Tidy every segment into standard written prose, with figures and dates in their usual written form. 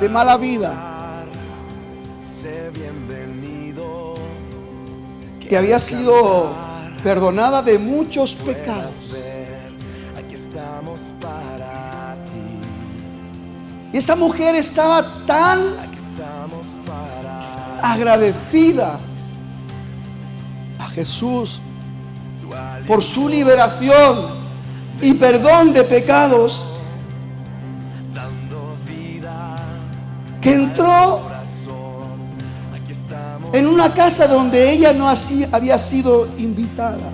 de mala vida, que había sido perdonada de muchos pecados. Y esta mujer estaba tan agradecida a Jesús por su liberación y perdón de pecados, que entró en una casa donde ella no había sido invitada.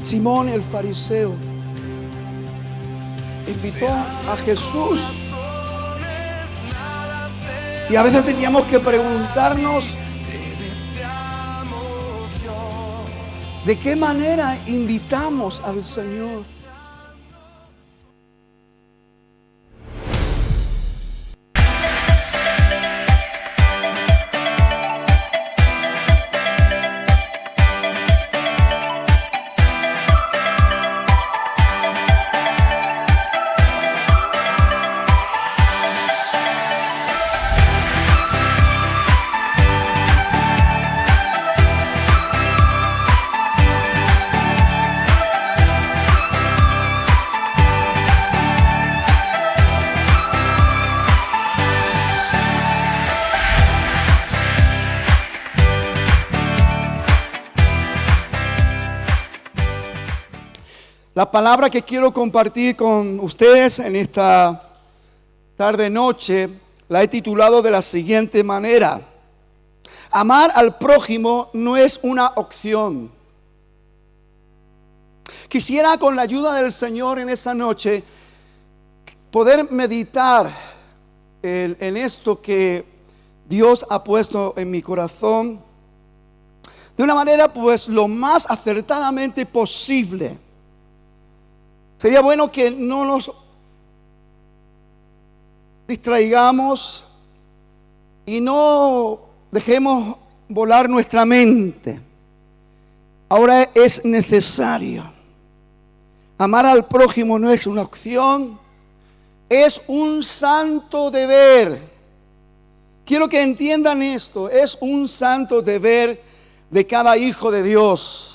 Simón el fariseo invitó a Jesús, y a veces teníamos que preguntarnos de qué manera invitamos al Señor. La palabra que quiero compartir con ustedes en esta tarde-noche la he titulado de la siguiente manera: amar al prójimo no es una opción. Quisiera, con la ayuda del Señor en esta noche, poder meditar en esto que Dios ha puesto en mi corazón de una manera pues lo más acertadamente posible. Sería bueno que no nos distraigamos y no dejemos volar nuestra mente. Ahora es necesario. Amar al prójimo no es una opción, es un santo deber. Quiero que entiendan esto, es un santo deber de cada hijo de Dios,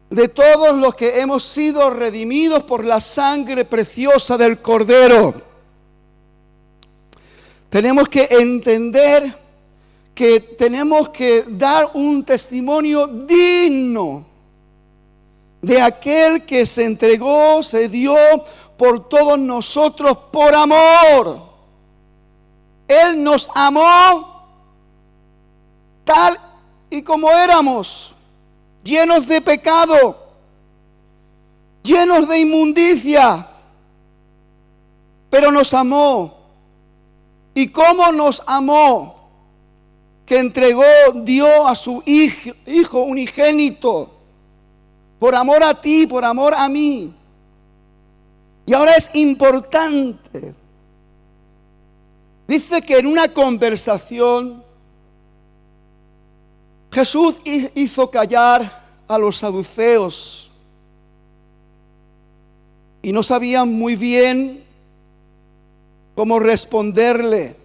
de todos los que hemos sido redimidos por la sangre preciosa del Cordero. Tenemos que entender que tenemos que dar un testimonio digno de aquel que se entregó, se dio por todos nosotros por amor. Él nos amó tal y como éramos, llenos de pecado, llenos de inmundicia, pero nos amó. ¿Y cómo nos amó? Que entregó, dio a su hijo unigénito, por amor a ti, por amor a mí. Y ahora es importante. Dice que en una conversación Jesús hizo callar a los saduceos y no sabían muy bien cómo responderle.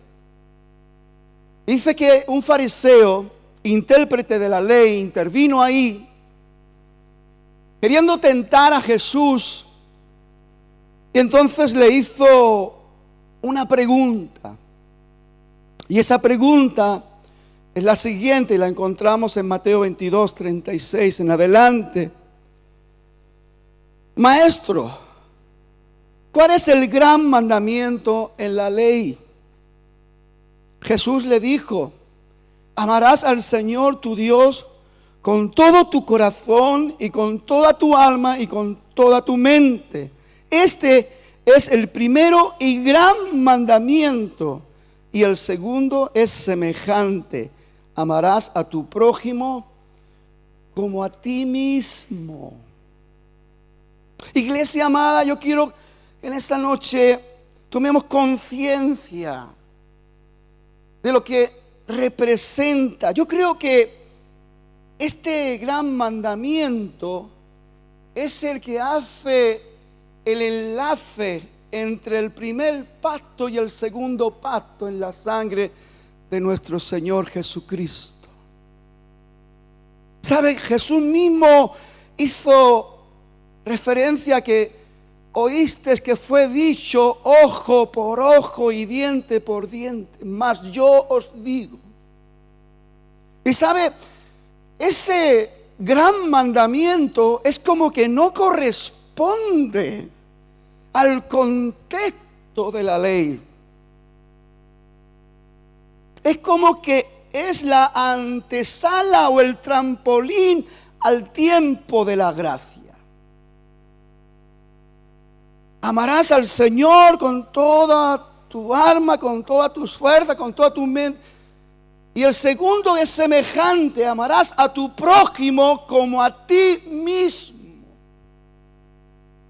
Dice que un fariseo, intérprete de la ley, intervino ahí, queriendo tentar a Jesús, y entonces le hizo una pregunta. Y esa pregunta es la siguiente, y la encontramos en Mateo 22, 36 en adelante. Maestro, ¿cuál es el gran mandamiento en la ley? Jesús le dijo: amarás al Señor tu Dios con todo tu corazón y con toda tu alma y con toda tu mente. Este es el primero y gran mandamiento. Y el segundo es semejante: amarás a tu prójimo como a ti mismo. Iglesia amada, yo quiero que en esta noche tomemos conciencia de lo que representa. Yo creo que este gran mandamiento es el que hace el enlace entre el primer pacto y el segundo pacto en la sangre de nuestro Señor Jesucristo. ¿Sabe? Jesús mismo hizo referencia a que oíste que fue dicho ojo por ojo y diente por diente, mas yo os digo. Y sabe, ese gran mandamiento es como que no corresponde al contexto de la ley. Es como que es la antesala o el trampolín al tiempo de la gracia. Amarás al Señor con toda tu alma, con todas tus fuerzas, con toda tu mente. Y el segundo es semejante: amarás a tu prójimo como a ti mismo.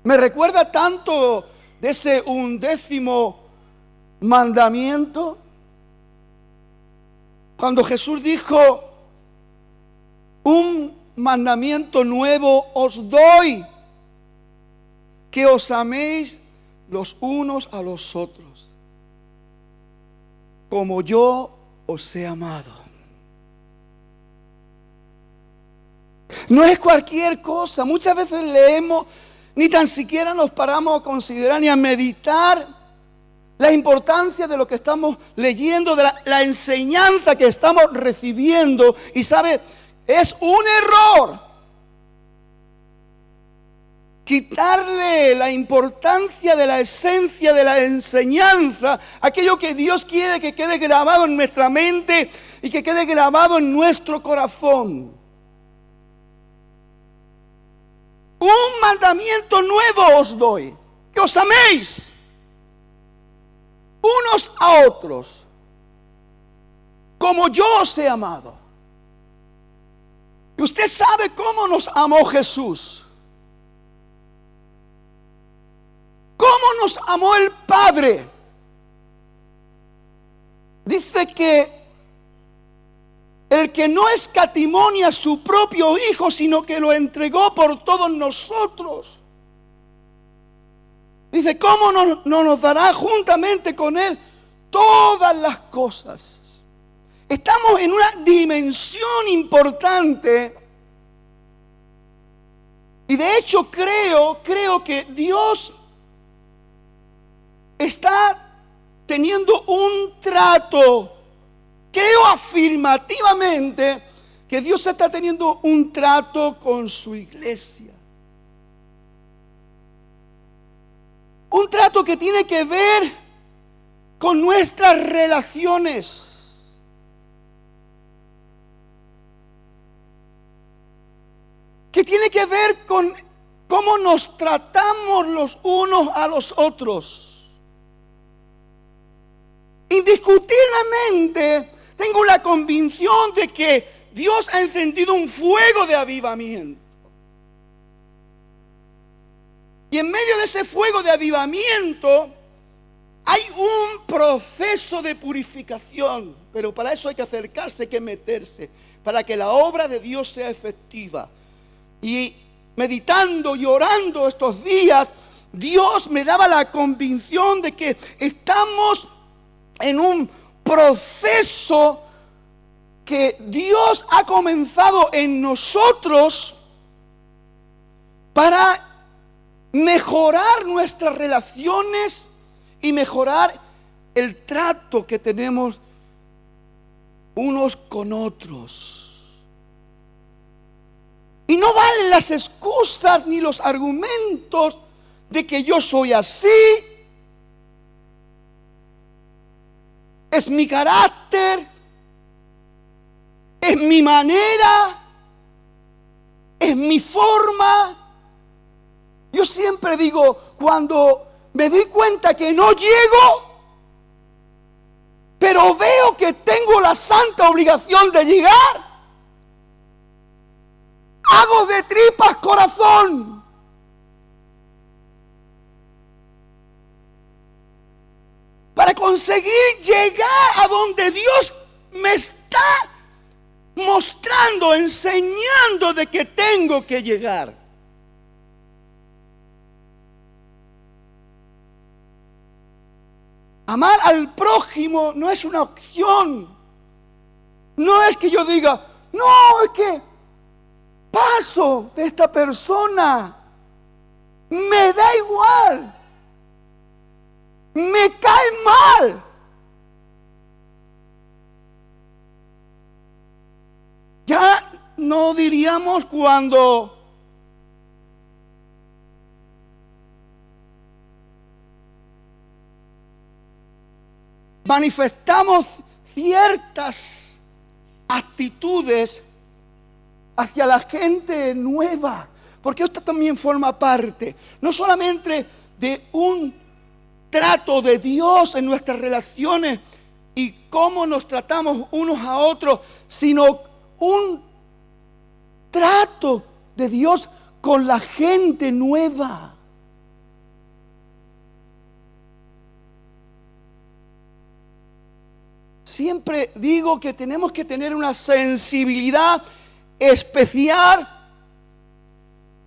Me recuerda tanto de ese 11º mandamiento, cuando Jesús dijo: un mandamiento nuevo os doy, que os améis los unos a los otros, como yo os he amado. No es cualquier cosa. Muchas veces leemos, ni tan siquiera nos paramos a considerar ni a meditar la importancia de lo que estamos leyendo, de la enseñanza que estamos recibiendo. Y sabe, es un error quitarle la importancia de la esencia de la enseñanza, aquello que Dios quiere que quede grabado en nuestra mente y que quede grabado en nuestro corazón. Un mandamiento nuevo os doy, que os améis unos a otros, como yo os he amado. Y usted sabe cómo nos amó Jesús. ¿Cómo nos amó el Padre? Dice que el que no escatimó a su propio Hijo, sino que lo entregó por todos nosotros. Dice, ¿cómo no nos dará juntamente con Él todas las cosas? Estamos en una dimensión importante. Y de hecho creo que Dios está teniendo un trato. Creo afirmativamente que Dios está teniendo un trato con su iglesia. Un trato que tiene que ver con nuestras relaciones. Que tiene que ver con cómo nos tratamos los unos a los otros. Indiscutiblemente tengo la convicción de que Dios ha encendido un fuego de avivamiento. Y en medio de ese fuego de avivamiento hay un proceso de purificación. Pero para eso hay que acercarse, hay que meterse, para que la obra de Dios sea efectiva. Y meditando y orando estos días, Dios me daba la convicción de que estamos en un proceso que Dios ha comenzado en nosotros para mejorar nuestras relaciones y mejorar el trato que tenemos unos con otros. Y no valen las excusas ni los argumentos de que yo soy así, es mi carácter, es mi manera, es mi forma. Yo siempre digo, cuando me doy cuenta que no llego, pero veo que tengo la santa obligación de llegar, hago de tripas corazón. Para conseguir llegar a donde Dios me está mostrando, enseñando de que tengo que llegar. Amar al prójimo no es una opción. No es que yo diga, no, es que paso de esta persona. Me da igual. Me cae mal. Ya no diríamos cuando manifestamos ciertas actitudes hacia la gente nueva, porque esto también forma parte, no solamente de un trato de Dios en nuestras relaciones y cómo nos tratamos unos a otros, sino un trato de Dios con la gente nueva. Siempre digo que tenemos que tener una sensibilidad especial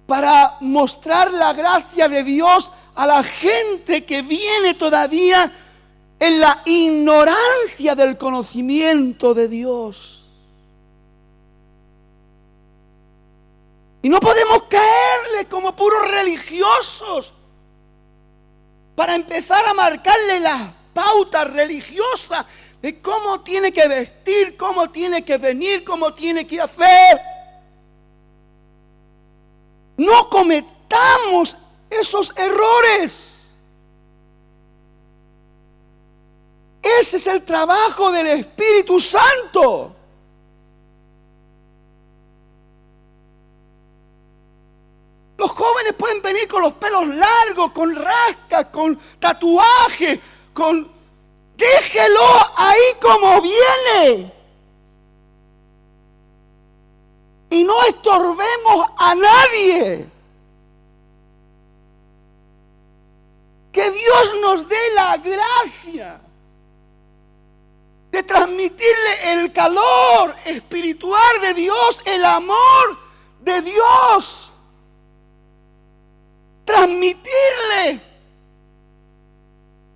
para mostrar la gracia de Dios a la gente que viene todavía en la ignorancia del conocimiento de Dios. Y no podemos caerle como puros religiosos para empezar a marcarle las pautas religiosas de cómo tiene que vestir, cómo tiene que venir, cómo tiene que hacer. No cometamos esos errores. Ese es el trabajo del Espíritu Santo. Los jóvenes pueden venir con los pelos largos, con rascas, con tatuajes, con... Déjelo ahí como viene. Y no estorbemos a nadie. Que Dios nos dé la gracia de transmitirle el calor espiritual de Dios, el amor de Dios. Transmitirle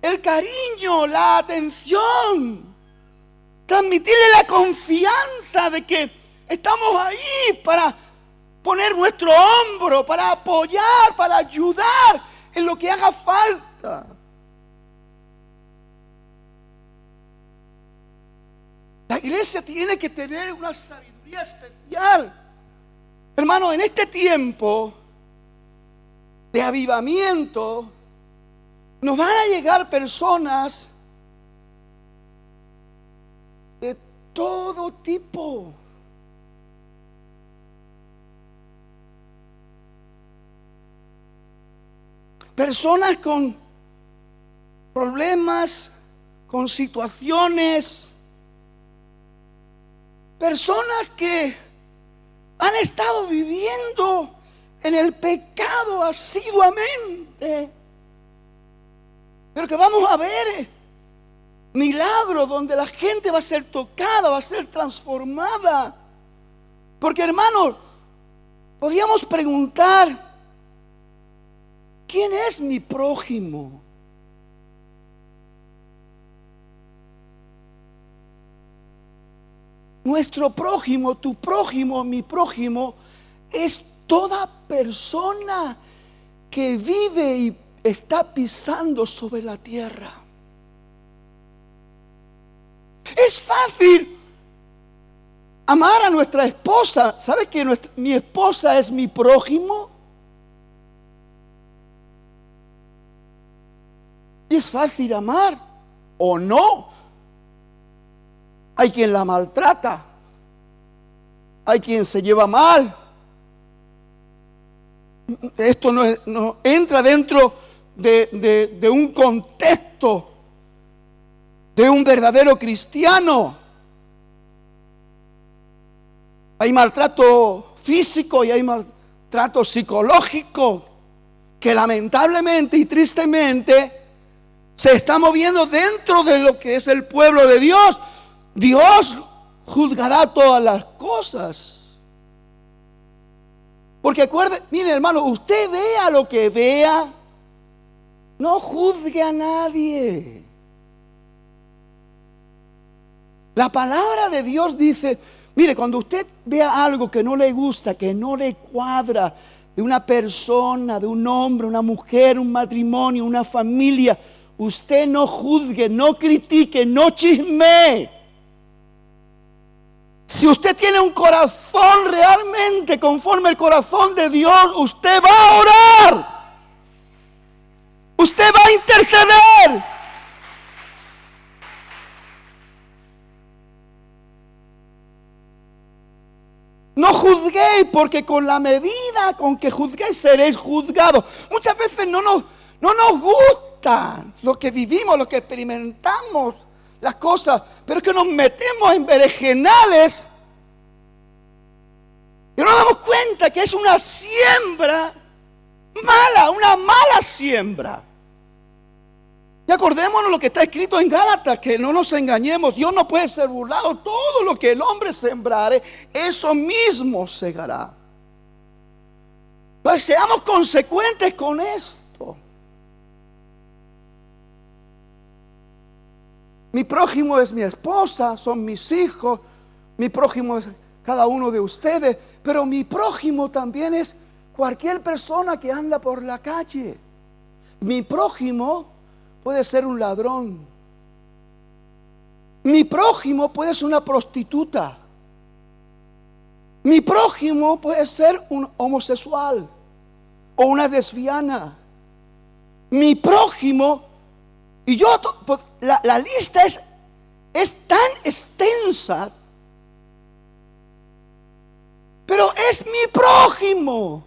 el cariño, la atención, transmitirle la confianza de que estamos ahí para poner nuestro hombro, para apoyar, para ayudar en lo que haga falta. La iglesia tiene que tener una sabiduría especial. Hermano, en este tiempo de avivamiento, nos van a llegar personas de todo tipo. Personas con problemas, con situaciones. Personas que han estado viviendo en el pecado asiduamente. Pero que vamos a ver milagros donde la gente va a ser tocada, va a ser transformada. Porque, hermanos, podríamos preguntar, ¿quién es mi prójimo? Nuestro prójimo, tu prójimo, mi prójimo, es toda persona que vive y está pisando sobre la tierra. Es fácil amar a nuestra esposa. ¿Sabe que mi esposa es mi prójimo? Y es fácil amar o no. Hay quien la maltrata, hay quien se lleva mal. Esto no entra dentro de un contexto de un verdadero cristiano. Hay maltrato físico y hay maltrato psicológico que lamentablemente y tristemente se está moviendo dentro de lo que es el pueblo de Dios. Dios juzgará todas las cosas. Porque acuérdense, mire hermano, usted vea lo que vea, no juzgue a nadie. La palabra de Dios dice, mire, cuando usted vea algo que no le gusta, que no le cuadra de una persona, de un hombre, una mujer, un matrimonio, una familia, usted no juzgue, no critique, no chismee. Si usted tiene un corazón realmente conforme al corazón de Dios, usted va a orar. Usted va a interceder. No juzguéis, porque con la medida con que juzguéis seréis juzgados. Muchas veces no nos gusta lo que vivimos, lo que experimentamos, las cosas, pero es que nos metemos en berenjenales y no nos damos cuenta que es una siembra mala, una mala siembra. Y acordémonos lo que está escrito en Gálatas, que no nos engañemos, Dios no puede ser burlado. Todo lo que el hombre sembrare, eso mismo segará. Pues seamos consecuentes con esto. Mi prójimo es mi esposa, son mis hijos, mi prójimo es cada uno de ustedes, pero mi prójimo también es cualquier persona que anda por la calle. Mi prójimo puede ser un ladrón. Mi prójimo puede ser una prostituta. Mi prójimo puede ser un homosexual o una lesbiana. Mi prójimo, y yo, la lista es tan extensa, pero es mi prójimo.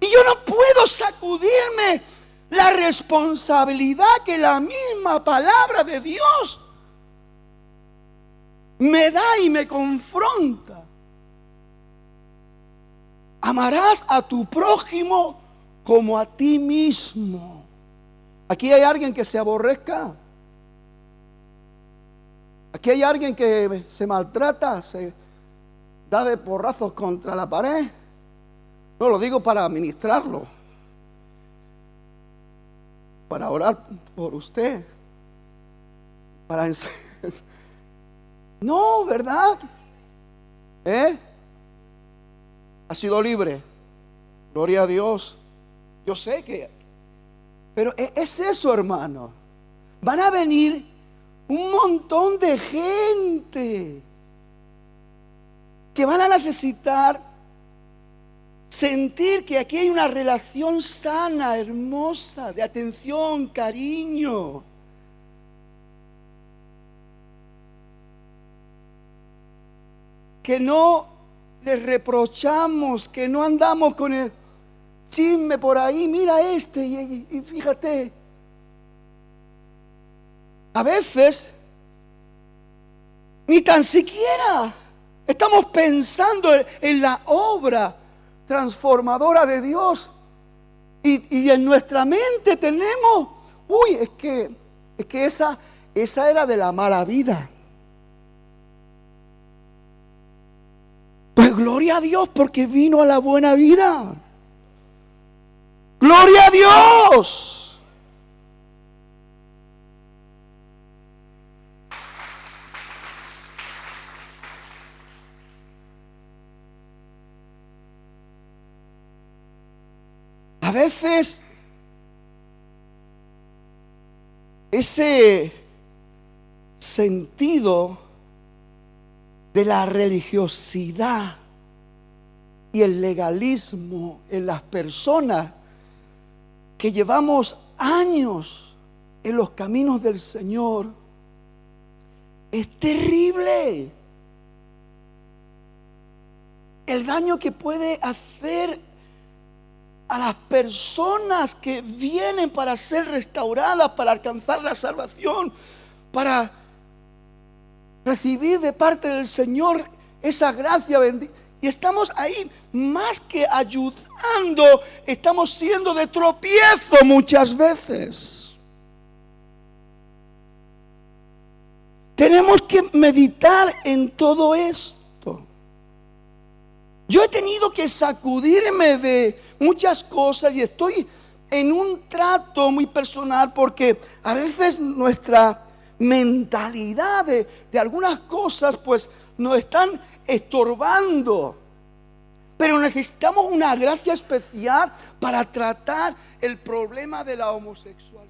Y yo no puedo sacudirme la responsabilidad que la misma palabra de Dios me da y me confronta. Amarás a tu prójimo como a ti mismo. Aquí hay alguien que se aborrezca. Aquí hay alguien que se maltrata, se da de porrazos contra la pared. No lo digo para ministrarlo, para orar por usted, para no, ¿verdad? Ha sido libre, gloria a Dios. Yo sé que, pero es eso, hermano. Van a venir un montón de gente que van a necesitar sentir que aquí hay una relación sana, hermosa, de atención, cariño. Que no les reprochamos, que no andamos con el chisme por ahí. Mira este y fíjate. A veces ni tan siquiera estamos pensando en la obra transformadora de Dios, y en nuestra mente tenemos, es que esa era de la mala vida. Pues gloria a Dios, porque vino a la buena vida. Gloria a Dios. A veces ese sentido de la religiosidad y el legalismo en las personas que llevamos años en los caminos del Señor es terrible. El daño que puede hacer a las personas que vienen para ser restauradas, para alcanzar la salvación, para recibir de parte del Señor esa gracia bendita. Y estamos ahí, más que ayudando, estamos siendo de tropiezo muchas veces. Tenemos que meditar en todo esto. Yo he tenido que sacudirme de muchas cosas y estoy en un trato muy personal, porque a veces nuestra mentalidad de algunas cosas, pues nos están estorbando. Pero necesitamos una gracia especial para tratar el problema de la homosexualidad.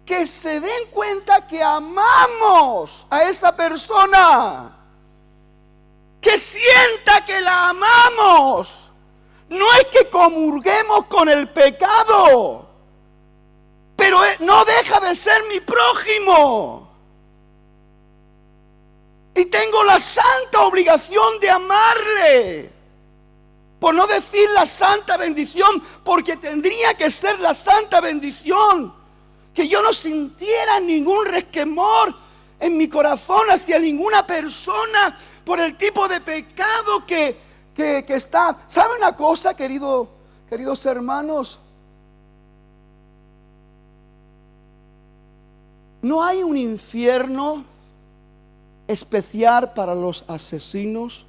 Que se den cuenta que amamos a esa persona. Que sienta que la amamos. No es que comulguemos con el pecado, pero no deja de ser mi prójimo. Y tengo la santa obligación de amarle. Por no decir la santa bendición, porque tendría que ser la santa bendición. Que yo no sintiera ningún resquemor en mi corazón hacia ninguna persona por el tipo de pecado que está. ¿Sabe una cosa, queridos hermanos? No hay un infierno especial para los asesinos,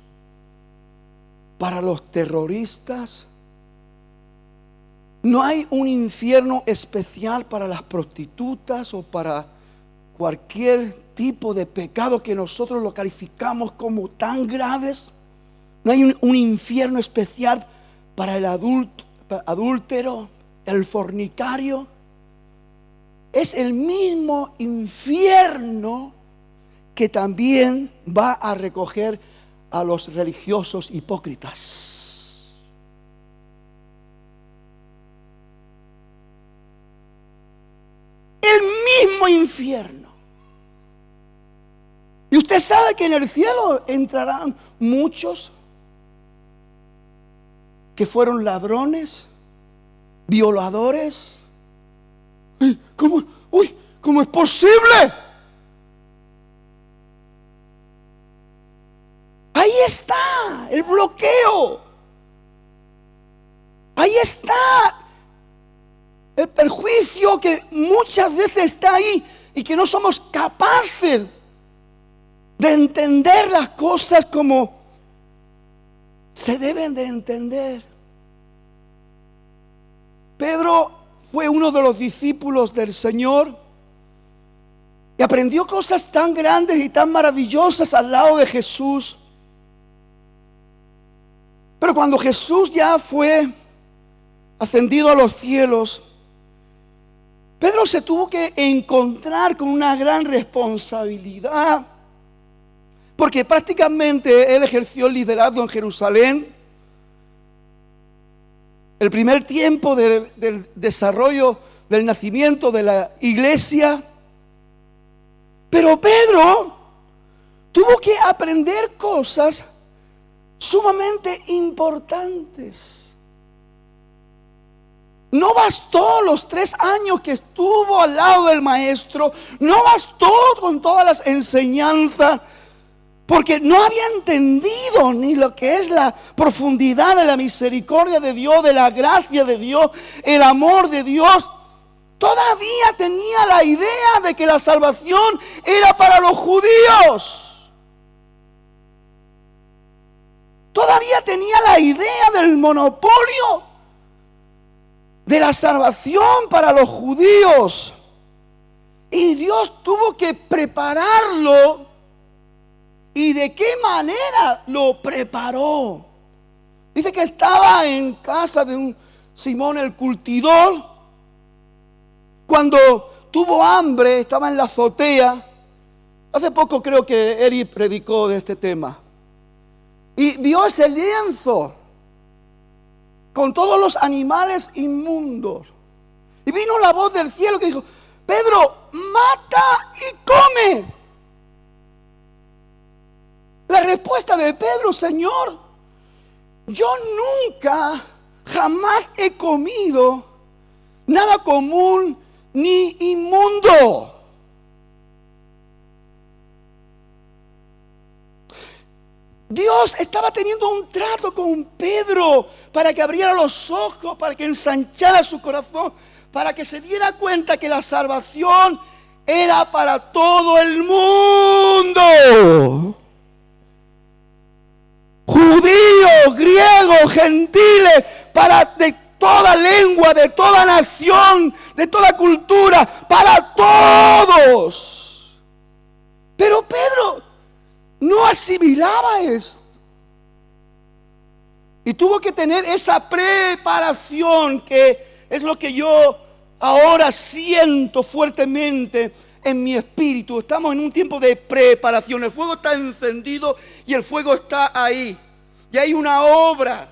para los terroristas. No hay un infierno especial para las prostitutas o para cualquier tipo de pecado que nosotros lo calificamos como tan graves. No hay un infierno especial para el adúltero, el fornicario. Es el mismo infierno que también va a recoger a los religiosos hipócritas. El mismo infierno. Y usted sabe que en el cielo entrarán muchos que fueron ladrones, violadores. ¿Cómo es posible? Ahí está el bloqueo. Ahí está el perjuicio que muchas veces está ahí y que no somos capaces de entender las cosas como se deben de entender. Pedro fue uno de los discípulos del Señor y aprendió cosas tan grandes y tan maravillosas al lado de Jesús. Pero cuando Jesús ya fue ascendido a los cielos, Pedro se tuvo que encontrar con una gran responsabilidad, porque prácticamente él ejerció el liderazgo en Jerusalén. El primer tiempo del desarrollo, del nacimiento de la iglesia. Pero Pedro tuvo que aprender cosas sumamente importantes. No bastó los 3 años que estuvo al lado del maestro, no bastó con todas las enseñanzas, porque no había entendido ni lo que es la profundidad de la misericordia de Dios, de la gracia de Dios, el amor de Dios. Todavía tenía la idea de que la salvación era para los judíos. Todavía tenía la idea del monopolio de la salvación para los judíos. Y Dios tuvo que prepararlo. ¿Y de qué manera lo preparó? Dice que estaba en casa de un Simón el curtidor. Cuando tuvo hambre, estaba en la azotea. Hace poco creo que Eli predicó de este tema. Y vio ese lienzo con todos los animales inmundos. Y vino la voz del cielo que dijo: Pedro, mata y come. La respuesta de Pedro: Señor, yo nunca, jamás he comido nada común ni inmundo. Dios estaba teniendo un trato con Pedro para que abriera los ojos, para que ensanchara su corazón, para que se diera cuenta que la salvación era para todo el mundo. Judíos, griegos, gentiles, para de toda lengua, de toda nación, de toda cultura, para todos. Pero Pedro no asimilaba esto. Y tuvo que tener esa preparación, que es lo que yo ahora siento fuertemente en mi espíritu. Estamos en un tiempo de preparación. El fuego está encendido y el fuego está ahí. Y hay una obra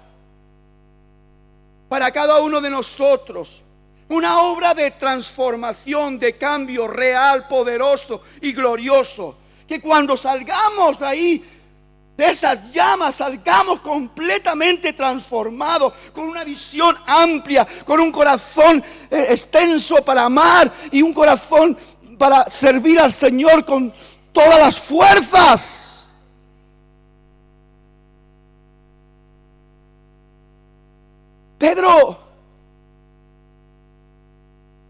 para cada uno de nosotros. Una obra de transformación, de cambio real, poderoso y glorioso. Que cuando salgamos de ahí, de esas llamas, salgamos completamente transformados, con una visión amplia, con un corazón extenso para amar y un corazón para servir al Señor con todas las fuerzas. Pedro,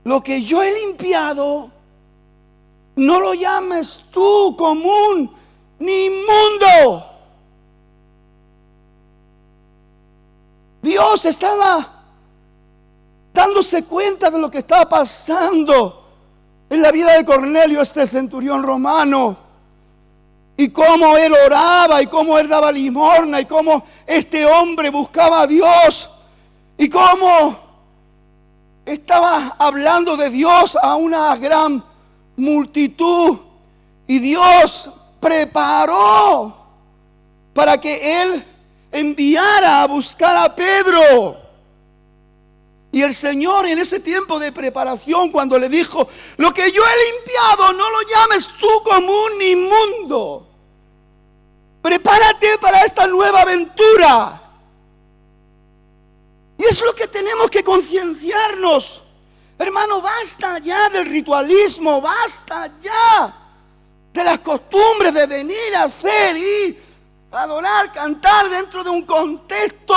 lo que yo he limpiado, no lo llames tú común ni inmundo. Dios estaba dándose cuenta de lo que estaba pasando en la vida de Cornelio, este centurión romano, y cómo él oraba, y cómo él daba limosna, y cómo este hombre buscaba a Dios, y cómo estaba hablando de Dios a una gran multitud. Y Dios preparó para que él enviara a buscar a Pedro. Y el Señor, en ese tiempo de preparación, cuando le dijo: lo que yo he limpiado, no lo llames tú común ni inmundo. Prepárate para esta nueva aventura. Y es lo que tenemos que concienciarnos. Hermano, basta ya del ritualismo, basta ya de las costumbres de venir a hacer, ir, adorar, cantar dentro de un contexto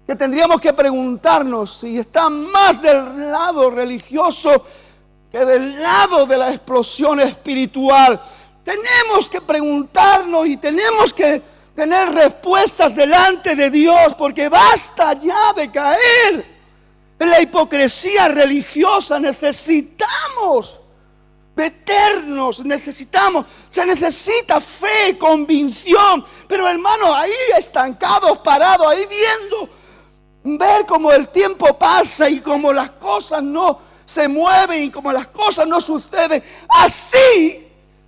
que tendríamos que preguntarnos si está más del lado religioso que del lado de la explosión espiritual. Tenemos que preguntarnos y tenemos que tener respuestas delante de Dios, porque basta ya de caer en la hipocresía religiosa. Necesitamos meternos, se necesita fe, convicción. Pero hermano, ahí estancados, parados, ahí ver cómo el tiempo pasa y cómo las cosas no se mueven y cómo las cosas no suceden, así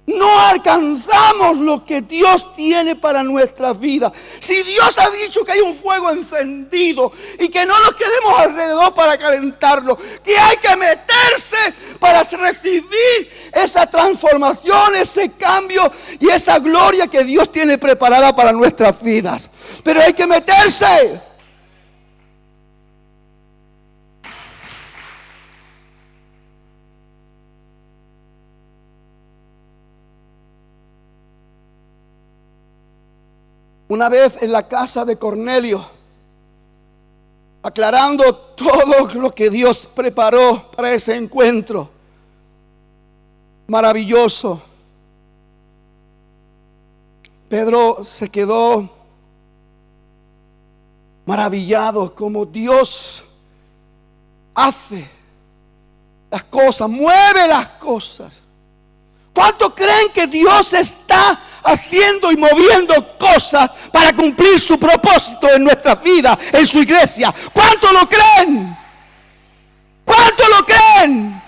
no alcanzamos lo que Dios tiene para nuestras vidas. Si Dios ha dicho que hay un fuego encendido y que no nos quedemos alrededor para calentarlo, que hay que meterse para recibir esa transformación, ese cambio y esa gloria que Dios tiene preparada para nuestras vidas. Pero hay que meterse. Una vez en la casa de Cornelio, aclarando todo lo que Dios preparó para ese encuentro maravilloso, Pedro se quedó maravillado como Dios hace las cosas, mueve las cosas. ¿Cuánto creen que Dios está haciendo y moviendo cosas para cumplir su propósito en nuestras vidas, en su iglesia? ¿Cuánto lo creen? ¿Cuánto lo creen?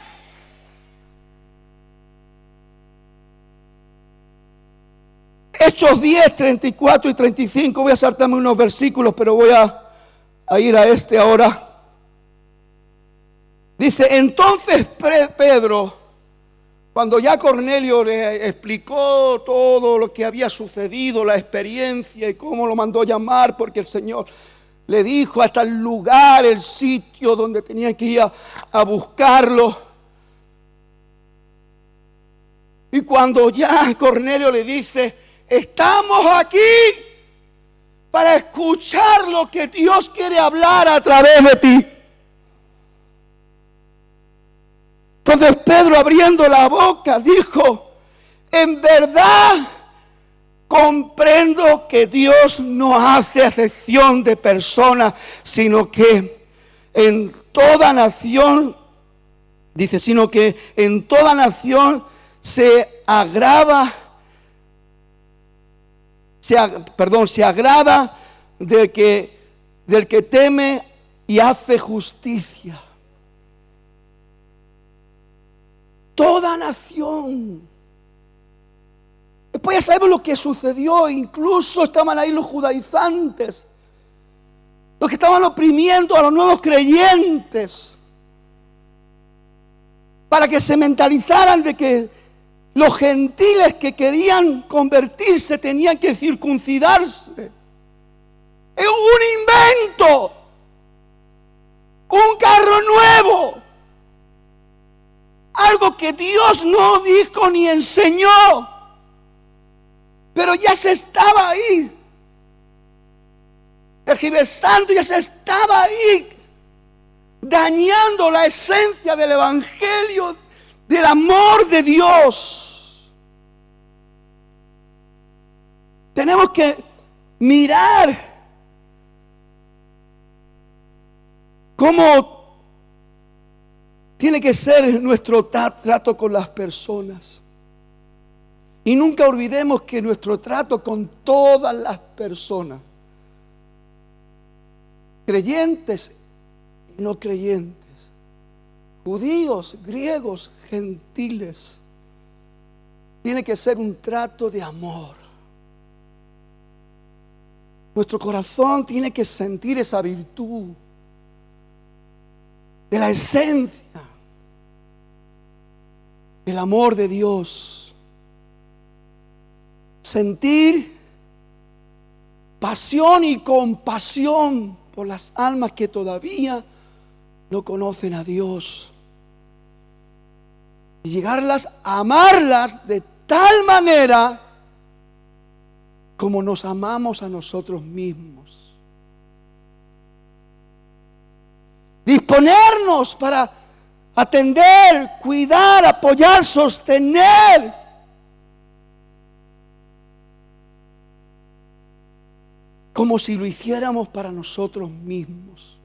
Hechos 10, 34 y 35. Voy a saltarme unos versículos, pero voy a ir a este ahora. Dice: entonces Pedro, cuando ya Cornelio le explicó todo lo que había sucedido, la experiencia y cómo lo mandó llamar, porque el Señor le dijo hasta el lugar, el sitio donde tenía que ir a buscarlo. Y cuando ya Cornelio le dice: estamos aquí para escuchar lo que Dios quiere hablar a través de ti. Entonces Pedro, abriendo la boca, dijo: en verdad comprendo que Dios no hace acepción de personas, sino que en toda nación, dice, sino que en toda nación se agrada del que teme y hace justicia. Toda nación. Después ya sabemos lo que sucedió. Incluso estaban ahí los judaizantes, los que estaban oprimiendo a los nuevos creyentes, para que se mentalizaran de que los gentiles que querían convertirse tenían que circuncidarse. Es un invento, un carro nuevo, algo que Dios no dijo ni enseñó, pero ya se estaba ahí, tergiversando, ya se estaba ahí, dañando la esencia del evangelio, del amor de Dios. Tenemos que mirar cómo tiene que ser nuestro trato con las personas. Y nunca olvidemos que nuestro trato con todas las personas, creyentes y no creyentes, judíos, griegos, gentiles, tiene que ser un trato de amor. Nuestro corazón tiene que sentir esa virtud de la esencia del amor de Dios. Sentir pasión y compasión por las almas que todavía no conocen a Dios. Y llegarlas a amarlas de tal manera como nos amamos a nosotros mismos. Disponernos para atender, cuidar, apoyar, sostener. Como si lo hiciéramos para nosotros mismos.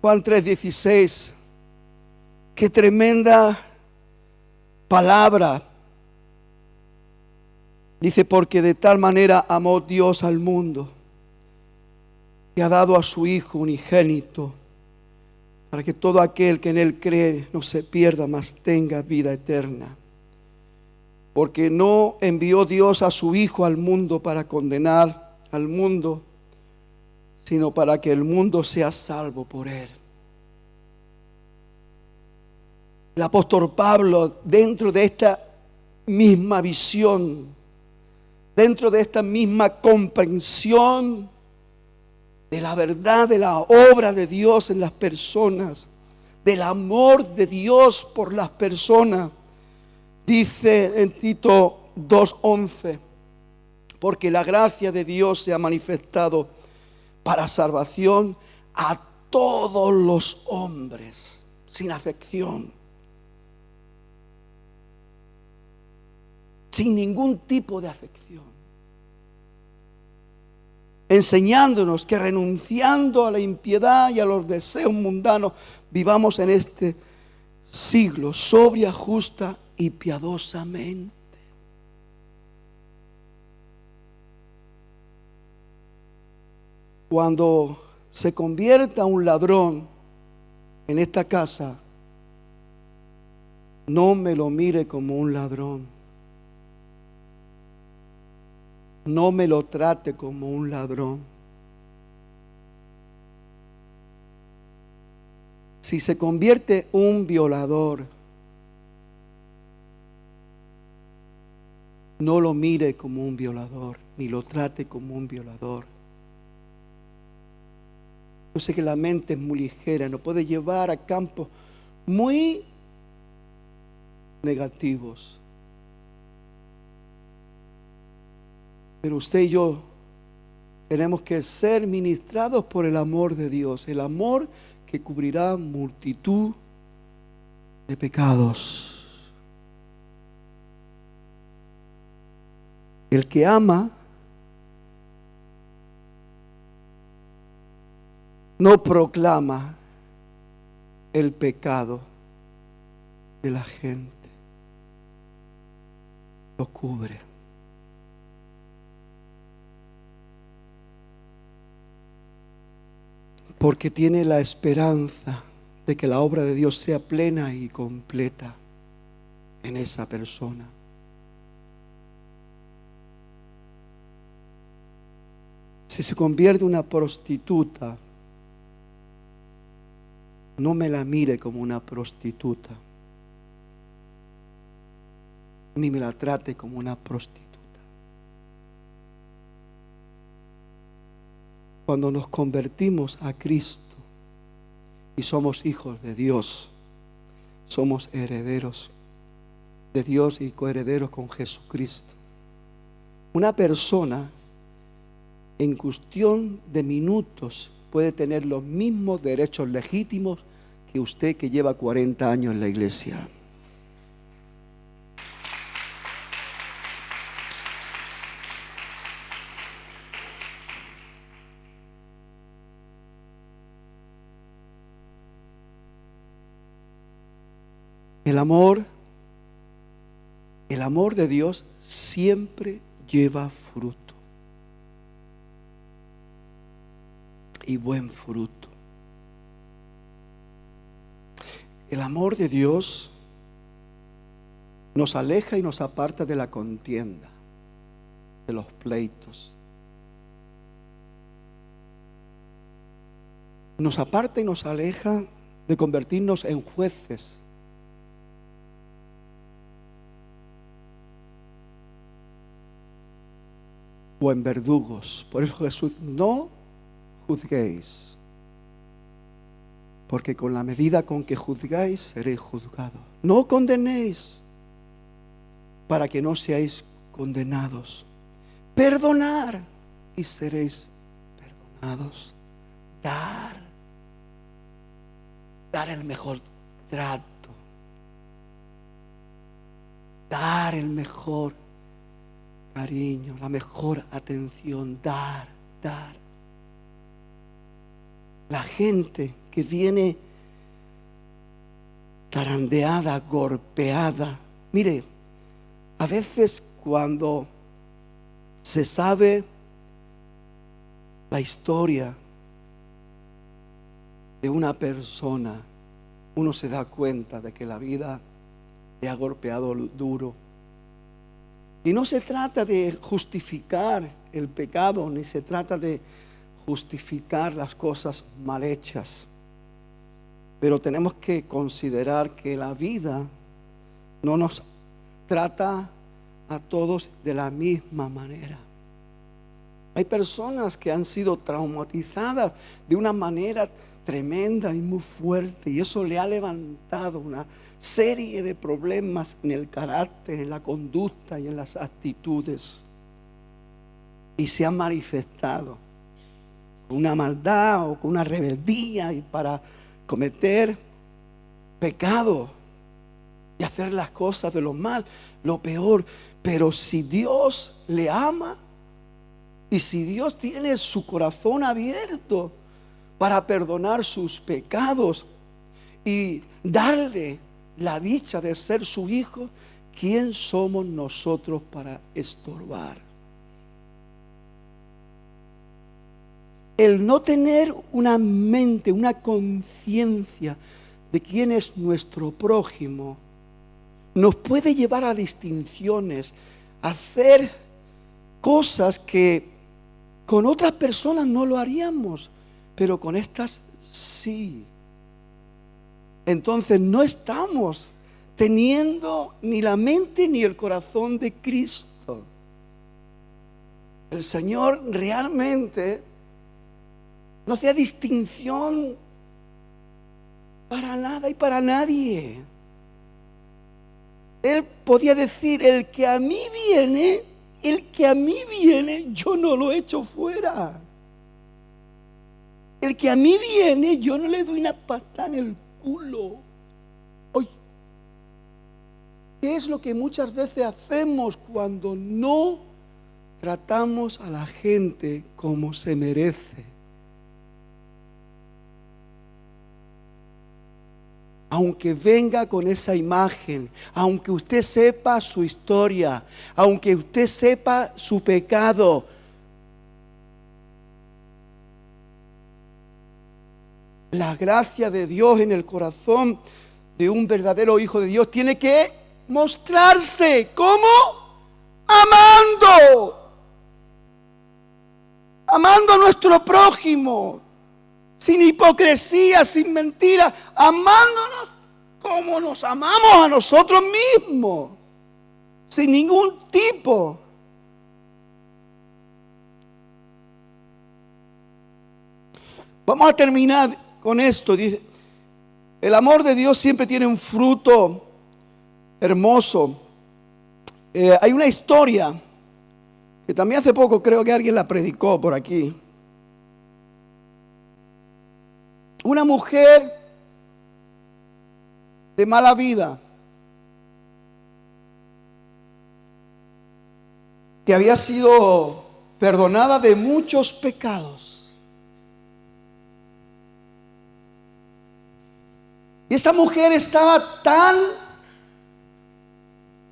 Juan 3:16. Qué tremenda palabra. Dice, porque de tal manera amó Dios al mundo, que ha dado a su Hijo unigénito, para que todo aquel que en Él cree no se pierda, mas tenga vida eterna. Porque no envió Dios a su Hijo al mundo para condenar al mundo, sino para que el mundo sea salvo por Él. El apóstol Pablo, dentro de esta misma visión, dentro de esta misma comprensión de la verdad, de la obra de Dios en las personas, del amor de Dios por las personas, dice en Tito 2:11, porque la gracia de Dios se ha manifestado para salvación a todos los hombres, sin afección, sin ningún tipo de afección, enseñándonos que renunciando a la impiedad y a los deseos mundanos, vivamos en este siglo sobria, justa y piadosamente. Cuando se convierta un ladrón en esta casa, no me lo mire como un ladrón. No me lo trate como un ladrón. Si se convierte un violador, no lo mire como un violador, ni lo trate como un violador. Yo sé que la mente es muy ligera, nos puede llevar a campos muy negativos. Pero usted y yo tenemos que ser ministrados por el amor de Dios, el amor que cubrirá multitud de pecados. El que ama no proclama el pecado de la gente, lo cubre. Porque tiene la esperanza de que la obra de Dios sea plena y completa en esa persona. Si se convierte en una prostituta, no me la mire como una prostituta, ni me la trate como una prostituta. Cuando nos convertimos a Cristo y somos hijos de Dios, somos herederos de Dios y coherederos con Jesucristo. Una persona en cuestión de minutos puede tener los mismos derechos legítimos que usted que lleva 40 años en la iglesia. El amor de Dios siempre lleva fruto. Y buen fruto. El amor de Dios nos aleja y nos aparta de la contienda, de los pleitos. Nos aparta y nos aleja de convertirnos en jueces. O en verdugos. Por eso Jesús: no juzguéis, porque con la medida con que juzgáis seréis juzgados. No condenéis, para que no seáis condenados. Perdonar y seréis perdonados. Dar el mejor trato, dar el mejor cariño, la mejor atención, dar. La gente que viene zarandeada, golpeada. Mire, a veces cuando se sabe la historia de una persona, uno se da cuenta de que la vida le ha golpeado duro. Y no se trata de justificar el pecado, ni se trata de justificar las cosas mal hechas. Pero tenemos que considerar que la vida no nos trata a todos de la misma manera. Hay personas que han sido traumatizadas de una manera tremenda y muy fuerte, y eso le ha levantado una serie de problemas en el carácter, en la conducta y en las actitudes, y se han manifestado con una maldad o con una rebeldía y para cometer pecado y hacer las cosas de lo mal, lo peor. Pero si Dios le ama y si Dios tiene su corazón abierto para perdonar sus pecados y darle la dicha de ser su hijo, ¿quién somos nosotros para estorbar? El no tener una mente, una conciencia de quién es nuestro prójimo, nos puede llevar a distinciones, a hacer cosas que con otras personas no lo haríamos, pero con estas sí. Entonces no estamos teniendo ni la mente ni el corazón de Cristo. El Señor realmente no hacía distinción para nada y para nadie. Él podía decir: el que a mí viene, yo no lo echo fuera. El que a mí viene, yo no le doy una patada en el culo. ¡Ay! ¿Qué es lo que muchas veces hacemos cuando no tratamos a la gente como se merece? Aunque venga con esa imagen, aunque usted sepa su historia, aunque usted sepa su pecado, la gracia de Dios en el corazón de un verdadero hijo de Dios tiene que mostrarse. ¿Cómo? Amando. Amando a nuestro prójimo. Sin hipocresía, sin mentira. Amándonos como nos amamos a nosotros mismos. Sin ningún tipo. Vamos a terminar con esto. Dice, el amor de Dios siempre tiene un fruto hermoso. Hay una historia que también hace poco creo que alguien la predicó por aquí. Una mujer de mala vida que había sido perdonada de muchos pecados. Y esta mujer estaba tan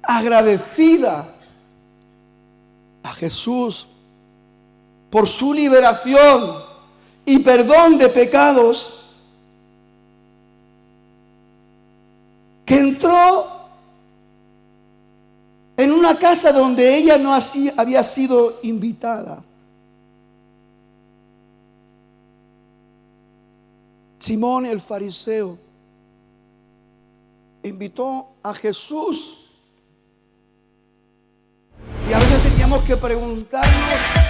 agradecida a Jesús por su liberación y perdón de pecados, que entró en una casa donde ella no había sido invitada. Simón el fariseo invitó a Jesús. Y a veces teníamos que preguntarnos: